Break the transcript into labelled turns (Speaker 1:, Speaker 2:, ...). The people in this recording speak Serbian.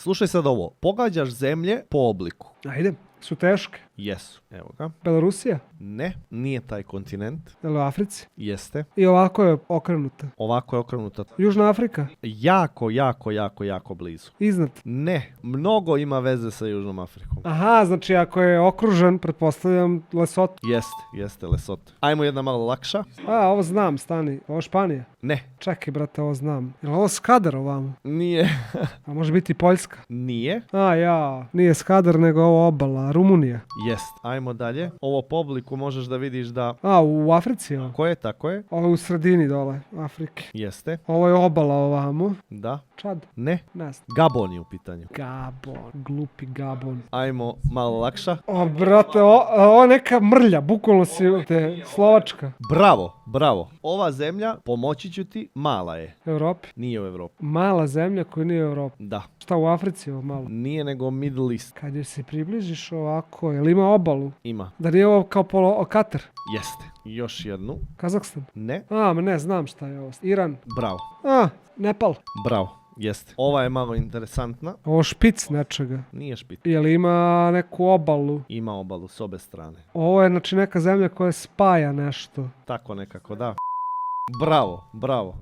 Speaker 1: Slušaj sad ovo. Pogađaš zemlje po obliku.
Speaker 2: Ajde, su teške.
Speaker 1: Jesu. Evo ga.
Speaker 2: Belorusija?
Speaker 1: Ne, nije taj kontinent.
Speaker 2: Je li u Africi?
Speaker 1: Jeste.
Speaker 2: I ovako je okrenuta.
Speaker 1: Ovako je okrenuta.
Speaker 2: Južna Afrika?
Speaker 1: Jako blizu.
Speaker 2: Iznad?
Speaker 1: Ne, mnogo ima veze sa Južnom Afrikom.
Speaker 2: Aha, znači ako je okružen, pretpostavljam Lesotho.
Speaker 1: Jeste Lesotho. Ajmo jedna malo lakša.
Speaker 2: A, ovo znam, stani. Ovo je Španija.
Speaker 1: Ne,
Speaker 2: Čekaj, brate, ovo znam. Je li ovo Skadar ovamo?
Speaker 1: nije.
Speaker 2: A može biti i Poljska?
Speaker 1: Nije.
Speaker 2: Nije Skadar, nego ovo obala. Rumunija.
Speaker 1: Jest. Ajmo dalje. Ovo po obliku možeš da vidiš da...
Speaker 2: U Africi je ovo?
Speaker 1: Tako je.
Speaker 2: Ovo je u sredini dole, Afrike.
Speaker 1: Jeste.
Speaker 2: Ovo je obala ovamo.
Speaker 1: Da.
Speaker 2: Čad?
Speaker 1: Ne.
Speaker 2: Ne znam.
Speaker 1: Gabon je u pitanju.
Speaker 2: Gabon. Glupi Gabon.
Speaker 1: Ajmo malo lakša.
Speaker 2: O, brate, ovo je neka mrlja. Bukvalno si te Slovačka.
Speaker 1: Bravo. Ova zemlja, pomoći ću ti, mala je.
Speaker 2: Evropi.
Speaker 1: Nije u Evropi.
Speaker 2: Mala zemlja koja nije u Evropi.
Speaker 1: Da.
Speaker 2: Šta u Africi ovo malo?
Speaker 1: Nije nego Middle East.
Speaker 2: Kad je se približiš ovako, je li ima obalu?
Speaker 1: Ima.
Speaker 2: Da nije ovo kao Katar?
Speaker 1: Jeste. Još jednu.
Speaker 2: Kazahstan?
Speaker 1: Ne.
Speaker 2: Ne znam šta je ovo. Iran?
Speaker 1: Bravo.
Speaker 2: Nepal?
Speaker 1: Bravo. Jeste. Ova je malo interesantna.
Speaker 2: Ovo špic nečega.
Speaker 1: Nije špit.
Speaker 2: Je li ima neku obalu?
Speaker 1: Ima obalu s obe strane.
Speaker 2: Ovo je znači neka zemlja koja spaja nešto.
Speaker 1: Tako nekako, da. Bravo.